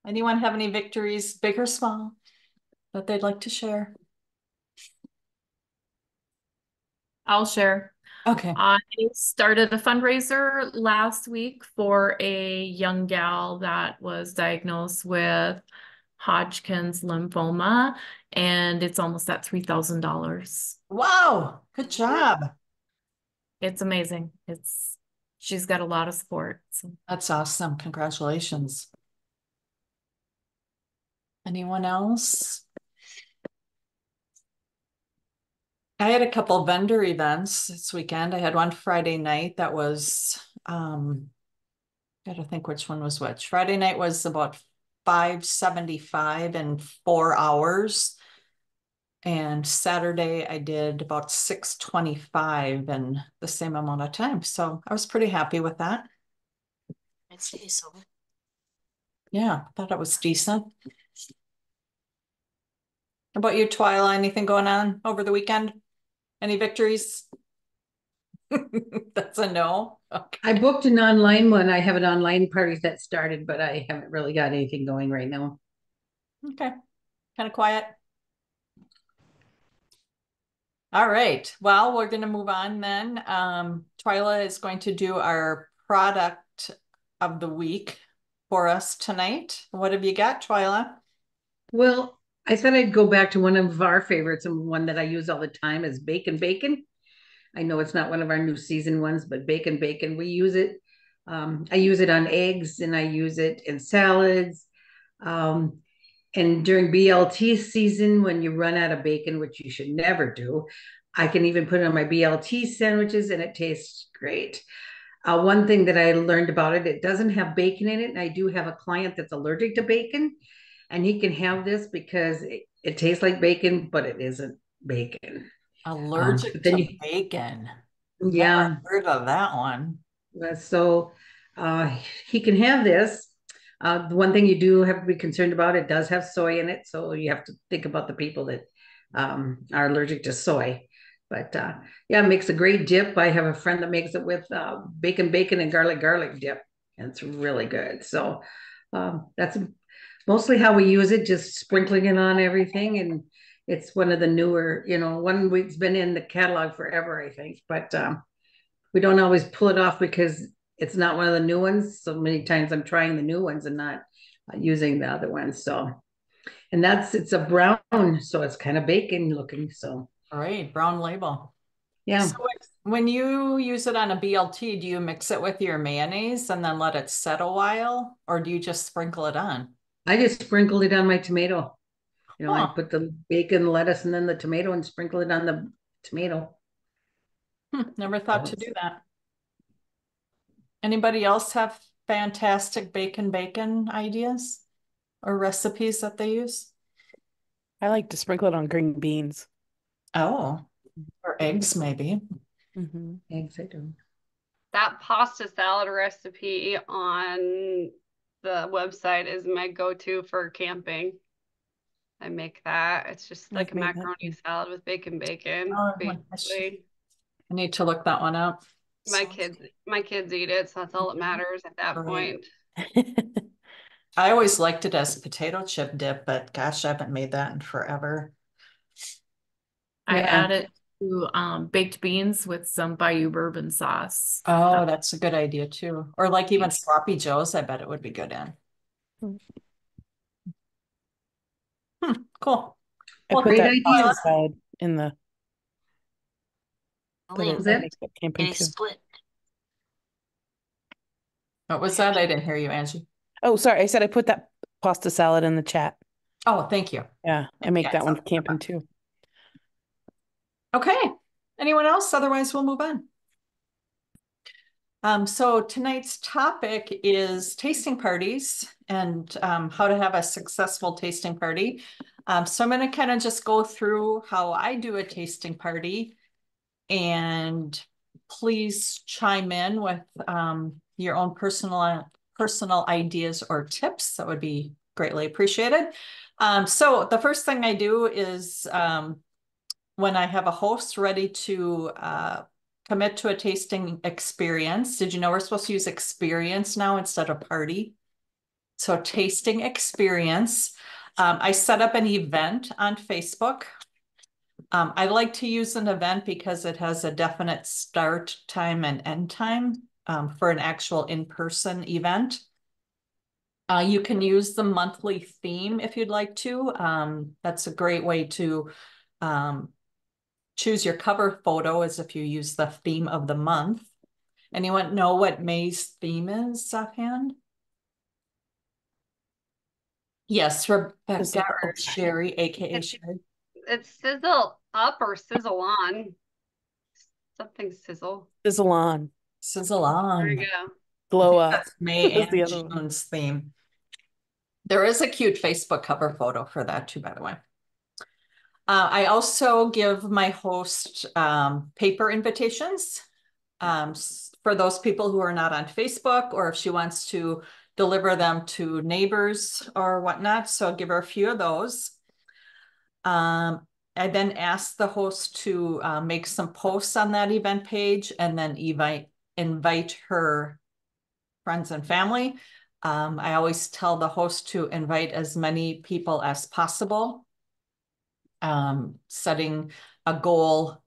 Anyone have any victories, big or small, that they'd like to share? I'll share. Okay. I started a fundraiser last week for a young gal that was diagnosed with Hodgkin's lymphoma, and it's almost at $3,000. Wow, good job. It's amazing. She's got a lot of support. So. That's awesome. Congratulations. Anyone else? I had a couple vendor events this weekend. I had one Friday night that was, gotta think which one was which. Friday night was about 575 in 4 hours. And Saturday I did about 625 in the same amount of time. So I was pretty happy with that. I'd say so. Yeah, thought it was decent. How about you, Twyla? Anything going on over the weekend? Any victories? That's a no. Okay. I booked an online one. I have an online party that started, but I haven't really got anything going right now. Okay. Kind of quiet. All right. Well, we're going to move on then. Twyla is going to do our product of the week for us tonight. What have you got, Twyla? Well, I said I'd go back to one of our favorites and one that I use all the time is bacon bacon. I know it's not one of our new season ones, but bacon bacon, we use it. I use it on eggs and I use it in salads. Um, and during BLT season, when you run out of bacon, which you should never do, I can even put it on my BLT sandwiches and it tastes great. One thing that I learned about it, it doesn't have bacon in it. And I do have a client that's allergic to bacon, and he can have this because it tastes like bacon, but it isn't bacon. Allergic But then to you, bacon. Never yeah, heard of that one. so uh, he can have this. The one thing you do have to be concerned about, it does have soy in it, so you have to think about the people that are allergic to soy. But yeah, it makes a great dip. I have a friend that makes it with bacon and garlic dip, and it's really good. So that's mostly how we use it, just sprinkling it on everything. And it's one of the newer, one week's been in the catalog forever, I think. But we don't always pull it off because it's not one of the new ones. So many times I'm trying the new ones and not using the other ones. So, and it's a brown, so it's kind of bacon looking. So, All right, brown label. So yeah, when you use it on a BLT, do you mix it with your mayonnaise and then let it set a while, or do you just sprinkle it on? I just sprinkled it on my tomato. I Huh. put the bacon, lettuce, and then the tomato and sprinkle it on the tomato. Never thought So to do that. Anybody else have fantastic bacon ideas or recipes that they use? I like to sprinkle it on green beans. Oh, or eggs maybe. Mm-hmm. eggs, I do. That pasta salad recipe on the website is my go-to for camping. I make that. It's just like I've a made that macaroni too. salad with bacon, Oh, basically. I need to look that one up. My Sounds kids, my kids eat it, so that's all that matters at that great. point. I always liked it as potato chip dip, but gosh, I haven't made that in forever. I Yeah, add it to baked beans with some Bayou bourbon sauce. Oh, that's a good idea too. Or like even Yes. sloppy joes, I bet it would be good in. Cool. I Well, put thank great that you, pasta Twyla. ideas. salad in the, but Was I that? make that camping A too. split. What was that? I didn't hear you, Angie. Oh, sorry. I said I put that pasta salad in the chat. Oh, thank you. Yeah, I Yeah, make that one so- for camping too. Okay. Anyone else? Otherwise, we'll move on. So tonight's topic is tasting parties and how to have a successful tasting party. So I'm going to kind of just go through how I do a tasting party, and please chime in with your own personal ideas or tips. That would be greatly appreciated. So the first thing I do is when I have a host ready to commit to a tasting experience. Did you know we're supposed to use experience now instead of party? So tasting experience. I set up an event on Facebook. I like to use an event because it has a definite start time and end time for an actual in-person event. You can use the monthly theme if you'd like to. That's a great way to choose your cover photo, as if you use the theme of the month. Anyone know what May's theme is offhand? Yes, Rebecca or Sherry, aka It's Sherry. it's sizzle up or sizzle on. Something sizzle. Sizzle on. Sizzle There on. you go. Glow up. That's May That's the and other one. June's theme. There is a cute Facebook cover photo for that too, by the way. I also give my host paper invitations for those people who are not on Facebook, or if she wants to deliver them to neighbors or whatnot. So I'll give her a few of those. I then ask the host to make some posts on that event page and then invite her friends and family. I always tell the host to invite as many people as possible. Setting a goal,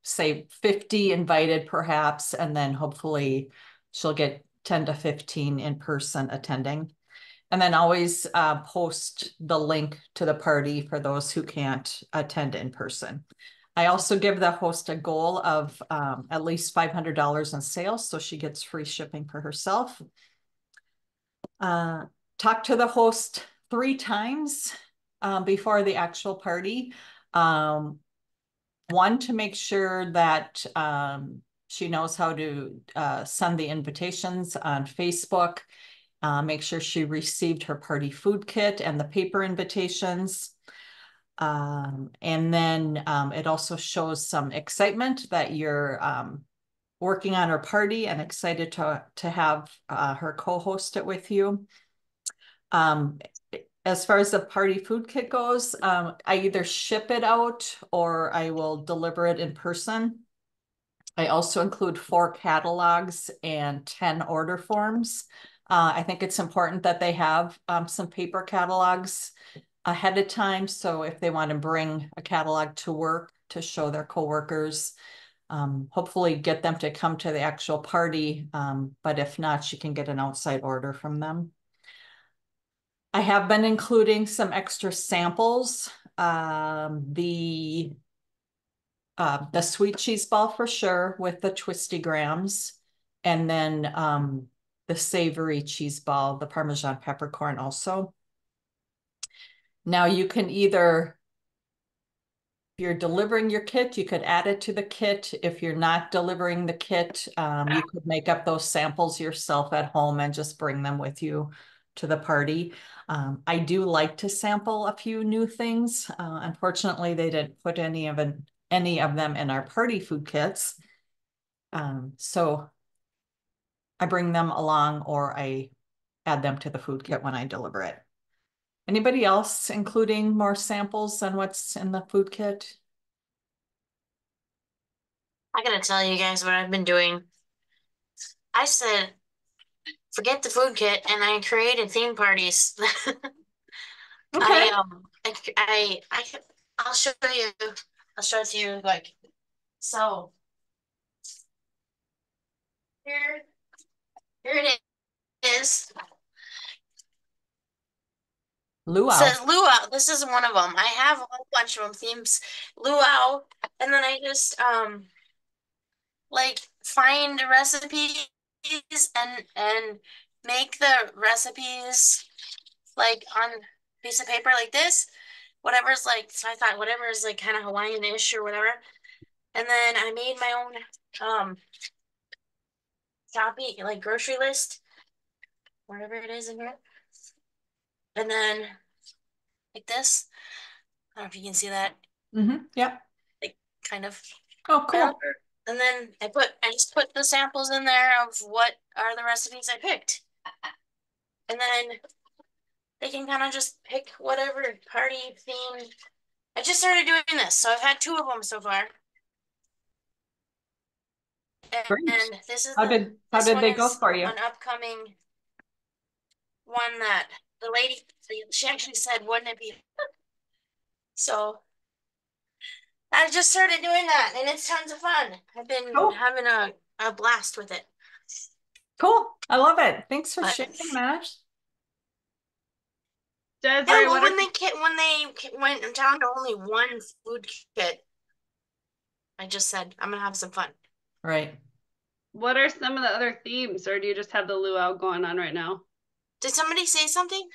say 50 invited perhaps, and then hopefully she'll get 10 to 15 in person attending. And then always post the link to the party for those who can't attend in person. I also give the host a goal of at least $500 in sales, so she gets free shipping for herself. Talk to the host 3 times before the actual party. One, to make sure that she knows how to send the invitations on Facebook. Make sure she received her party food kit and the paper invitations. And then it also shows some excitement that you're working on her party and excited to have her co-host it with you. As far as the party food kit goes, I either ship it out or I will deliver it in person. I also include 4 catalogs and 10 order forms. I think it's important that they have some paper catalogs ahead of time. So if they want to bring a catalog to work to show their coworkers, hopefully get them to come to the actual party. But if not, she can get an outside order from them. I have been including some extra samples. The sweet cheese ball for sure with the twisty grams, and then the savory cheese ball, the Parmesan peppercorn also. Now you can either, if you're delivering your kit, you could add it to the kit. If you're not delivering the kit, you could make up those samples yourself at home and just bring them with you to the party. I do like to sample a few new things. Unfortunately, they didn't put any of them in our party food kits. So I bring them along or I add them to the food kit when I deliver it. Anybody else including more samples than what's in the food kit? I gotta tell you guys what I've been doing. I said, forget the food kit, and I created theme parties. Okay. I'll show you. I'll show it to you. Like, so here, here it is. Luau. Says luau. This is one of them. I have a whole bunch of them themes. Luau, and then I just like find recipes and make the recipes like on a piece of paper like this. Whatever's like, so I thought whatever is like kind of Hawaiian-ish or whatever. And then I made my own shopping like grocery list, whatever it is in here. And then like this. I don't know if you can see that. Yep. Like kind of. Oh, cool. And then I just put the samples in there of what are the recipes I picked. And then they can kind of just pick whatever party theme. I just started doing this, so I've had 2 of them so far. Great. And this is How did they go for you? an upcoming one that the lady, she actually said, wouldn't it be? So I just started doing that and it's tons of fun. I've been Cool. having a blast with it. Cool. I love it. Thanks for But sharing that. yeah, Desiree, well, what are when they went down to only one food kit, I just said I'm gonna have some fun. Right. some of the other themes, or do you just have the luau going on right now? Did somebody say something?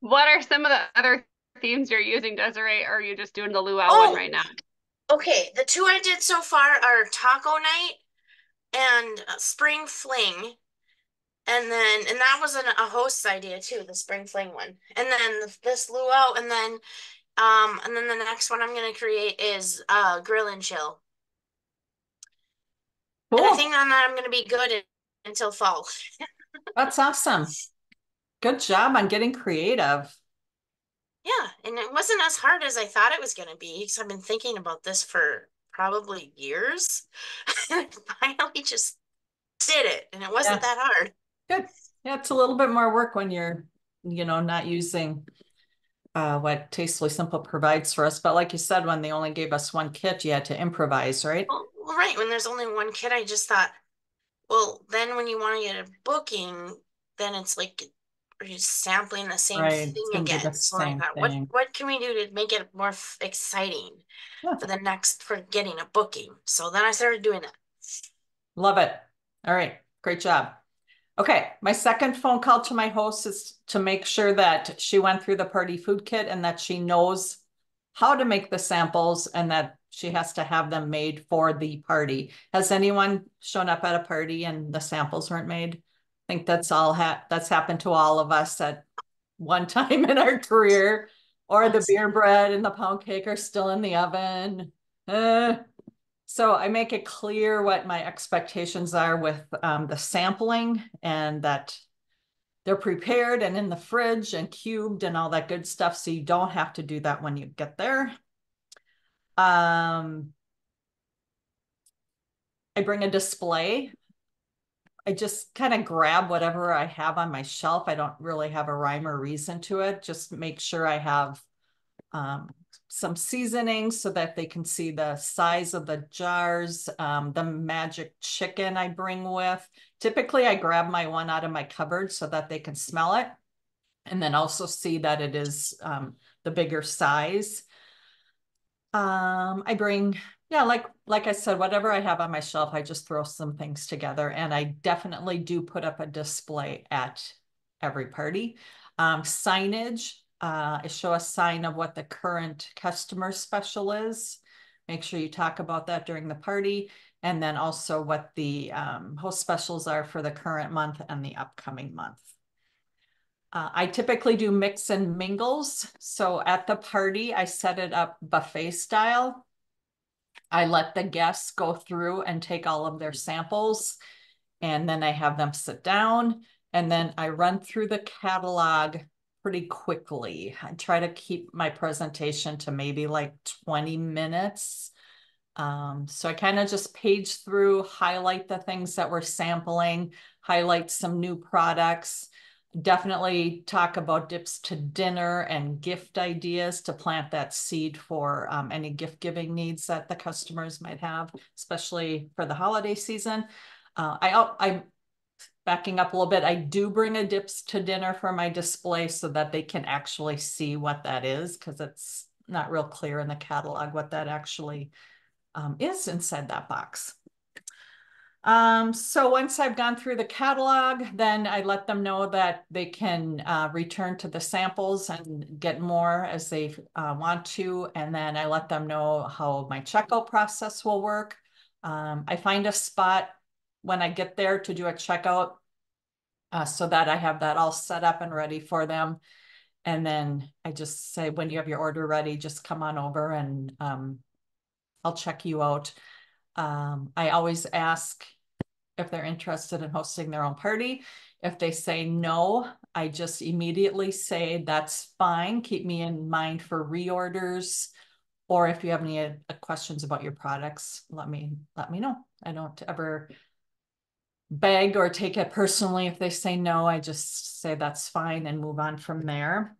What are some of the other themes you're using, Desiree? Or are you just doing the luau one Oh, right now? okay. The two I did so far are taco night and spring fling. And that was a host's idea too, the spring fling one. And then this luau, and then the next one I'm gonna create is grill and chill. And I Cool. think on that I'm gonna be good until fall. That's awesome. Good job on getting creative. Yeah, and it wasn't as hard as I thought it was gonna be because I've been thinking about this for probably years. And I finally just did it, and it wasn't Yeah. that hard. Good. Yeah, it's a little bit more work when you're, not using what Tastefully Simple provides for us. But like you said, when they only gave us one kit, you had to improvise, right? Well, right, when there's only one kid, I just thought, well, then when you want to get a booking, then it's like you're sampling the same Right. thing It's going to be again. the So I same thought, thing. what can we do to make it more exciting Yeah. for getting a booking? So then I started doing that. Love it. All right. Great job. Okay. My second phone call to my host is to make sure that she went through the party food kit and that she knows how to make the samples and that she has to have them made for the party. Has anyone shown up at a party and the samples weren't made? I think that's happened to all of us at one time in our career, or the beer bread and the pound cake are still in the oven. So I make it clear what my expectations are with the sampling and that they're prepared and in the fridge and cubed and all that good stuff. So you don't have to do that when you get there. I bring a display. I just kind of grab whatever I have on my shelf. I don't really have a rhyme or reason to it. Just make sure I have some seasoning so that they can see the size of the jars, the magic chicken I bring with. Typically, I grab my one out of my cupboard so that they can smell it and then also see that it is the bigger size. I bring, yeah, like I said, whatever I have on my shelf, I just throw some things together, and I definitely do put up a display at every party. Signage, I show a sign of what the current customer special is. Make sure you talk about that during the party, and then also what the host specials are for the current month and the upcoming month. I typically do mix and mingles. So at the party, I set it up buffet style. I let the guests go through and take all of their samples, and then I have them sit down, and then I run through the catalog pretty quickly. I try to keep my presentation to maybe like 20 minutes. So I kind of just page through, highlight the things that we're sampling, highlight some new products. Definitely talk about dips to dinner and gift ideas to plant that seed for any gift giving needs that the customers might have, especially for the holiday season. I'm backing up a little bit. I do bring a dips to dinner for my display so that they can actually see what that is, because it's not real clear in the catalog what that actually is inside that box. So once I've gone through the catalog, then I let them know that they can return to the samples and get more as they want to. And then I let them know how my checkout process will work. I find a spot when I get there to do a checkout so that I have that all set up and ready for them. And then I just say, when you have your order ready, just come on over and I'll check you out. I always ask if they're interested in hosting their own party. If they say no, I just immediately say, that's fine. Keep me in mind for reorders. Or if you have any questions about your products, let me know. I don't ever beg or take it personally if they say no. I just say that's fine and move on from there.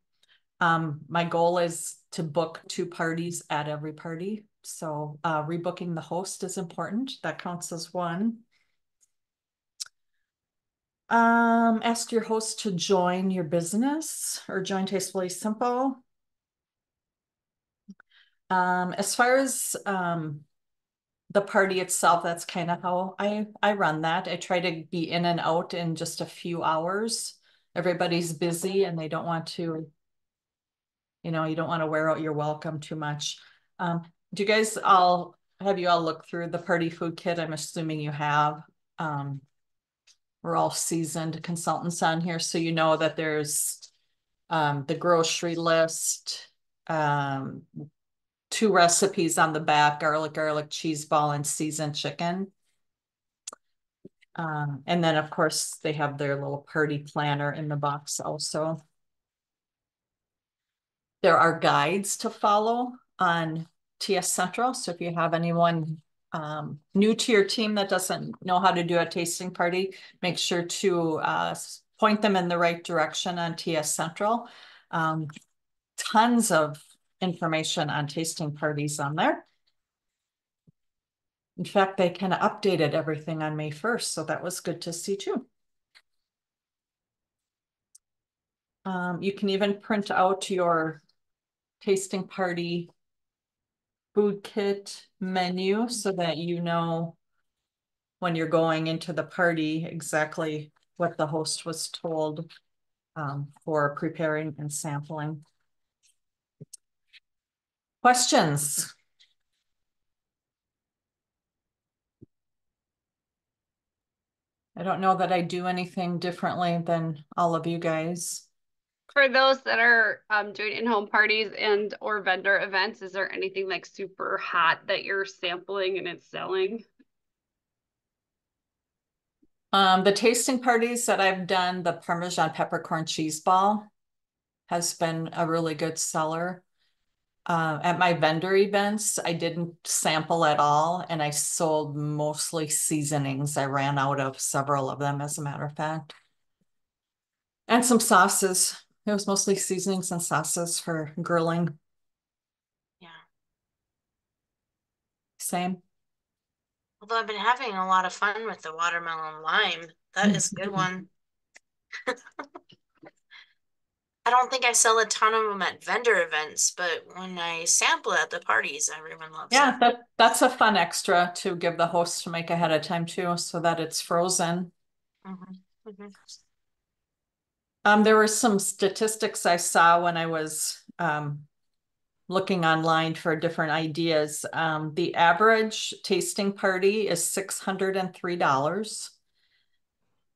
My goal is to book 2 parties at every party. So rebooking the host is important. That counts as 1. Ask your host to join your business or join Tastefully Simple. As far as the party itself, that's kind of how I run that. I try to be in and out in just a few hours. Everybody's busy and they don't want to, you don't want to wear out your welcome too much. Do you guys have you all looked through the party food kit? I'm assuming you have. We're all seasoned consultants on here, so you know that there's the grocery list, 2 recipes on the back, garlic cheese ball and seasoned chicken. And then of course they have their little party planner in the box also. There are guides to follow on TS Central. So if you have anyone new to your team that doesn't know how to do a tasting party, make sure to point them in the right direction on TS Central. Tons of information on tasting parties on there. In fact, they kind of updated everything on May 1st, so that was good to see too. You can even print out your tasting party food kit menu so that you know when you're going into the party exactly what the host was told for preparing and sampling. Questions? I don't know that I do anything differently than all of you guys. For those that are doing in-home parties and or vendor events, is there anything like super hot that you're sampling and it's selling? The tasting parties that I've done, the Parmesan peppercorn cheese ball has been a really good seller. At my vendor events, I didn't sample at all, and I sold mostly seasonings. I ran out of several of them, as a matter of fact. And some sauces. It was mostly seasonings and sauces for grilling. Yeah. Same. Although I've been having a lot of fun with the watermelon lime. That is a good one. I don't think I sell a ton of them at vendor events, but when I sample at the parties, everyone loves Yeah, it. that's a fun extra to give the host to make ahead of time too, so that it's frozen. Mm-hmm. Mm-hmm. There were some statistics I saw when I was looking online for different ideas. The average tasting party is $603,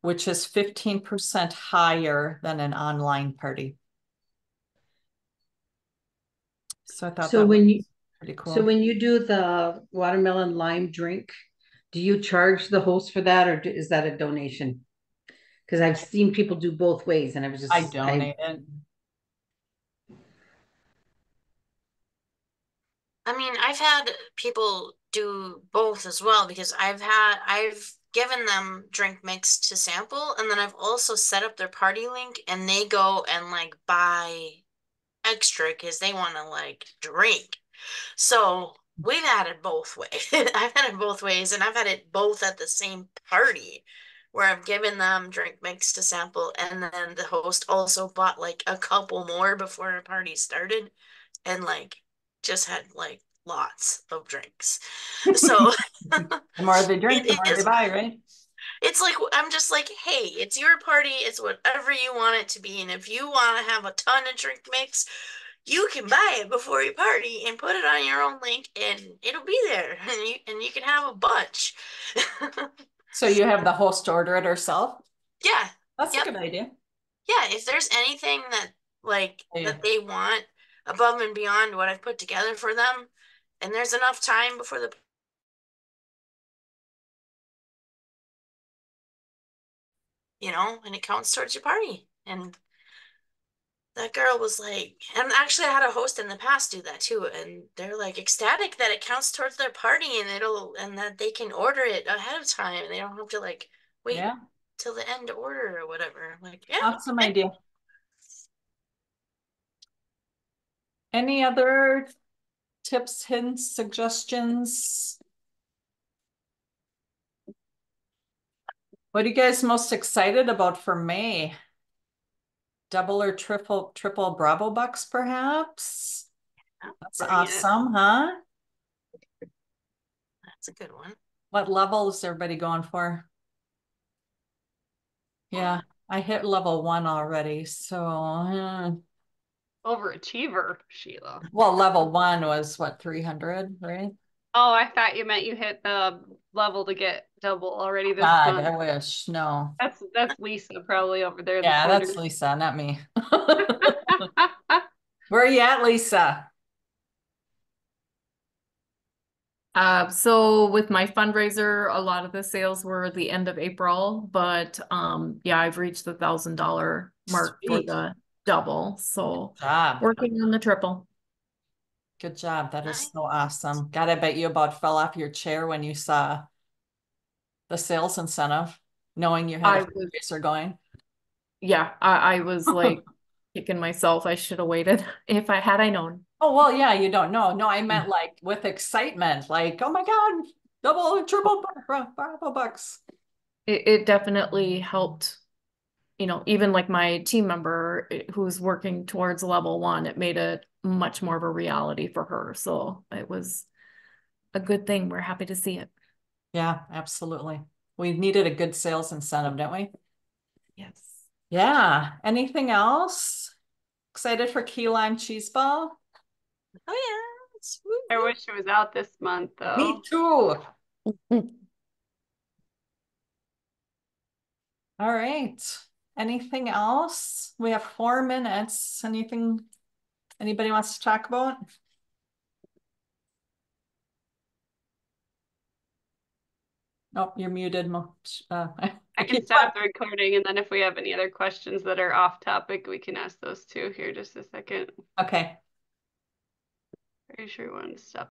which is 15% higher than an online party. So I thought So that when was you pretty cool. so when you do the watermelon lime drink, do you charge the host for that, or is that a donation? Because I've seen people do both ways, and I was I just donate it. I mean, I've had people do both as well because I've given them drink mix to sample, and then I've also set up their party link and they go and like buy extra because they want to like drink. So we've had it both ways. I've had it both ways, and I've had it both at the same party where I've given them drink mix to sample, and then the host also bought like a couple more before our party started and like just had like lots of drinks. So The more they drink, the it more they is buy, right? it's like I'm just like, hey, it's your party, it's whatever you want it to be. And if you want to have a ton of drink mix, you can buy it before your party and put it on your own link and it'll be there and you can have a bunch. So you have the host order it herself? Yeah. That's a Yep. good idea. Yeah, if there's anything that like Yeah. that they want above and beyond what I've put together for them, and there's enough time before the and it counts towards your party. And that girl was like, and actually I had a host in the past do that too, and they're like ecstatic that it counts towards their party and that they can order it ahead of time and they don't have to like wait Yeah, till the end to order or whatever. Like, yeah. awesome idea. Any other tips, hints, suggestions? What are you guys most excited about for May? Double or triple Bravo bucks, perhaps? That's Bring it. awesome, huh? That's a good one. What level is everybody going for? Yeah, I hit level 1 already, so Overachiever, Sheila. well, level 1 was what, 300, right? Oh, I thought you meant you hit the level to get double already this God, I month. wish. No. That's Lisa probably over there in the Yeah, corner. that's Lisa, not me. Where are you at, Lisa? So with my fundraiser, a lot of the sales were the end of April, but yeah, I've reached the $1,000 mark for Sweet. the double. So Job. working on the triple. Good job. That is Nice. so awesome. God, I bet you about fell off your chair when you saw the sales incentive, knowing you had I a was, fundraiser going. yeah, I was like kicking myself. I should have waited if I known. Oh, well, yeah, you don't know. No, I meant like with excitement, like, oh my God, double, triple, Bravo bucks. It definitely helped, even like my team member who's working towards level 1, it made it much more of a reality for her. So it was a good thing. We're happy to see it. Yeah, absolutely. We needed a good sales incentive, didn't we? Yes. Yeah. Anything else? Excited for key lime cheese ball? Oh yeah. It's, woo, I woo. wish it was out this month Me though. too. All right. Anything else? We have 4 minutes. Anything anybody wants to talk about? Oh, you're muted. I can stop the recording, and then if we have any other questions that are off topic, we can ask those too here just a second. Okay. Pretty sure we want to stop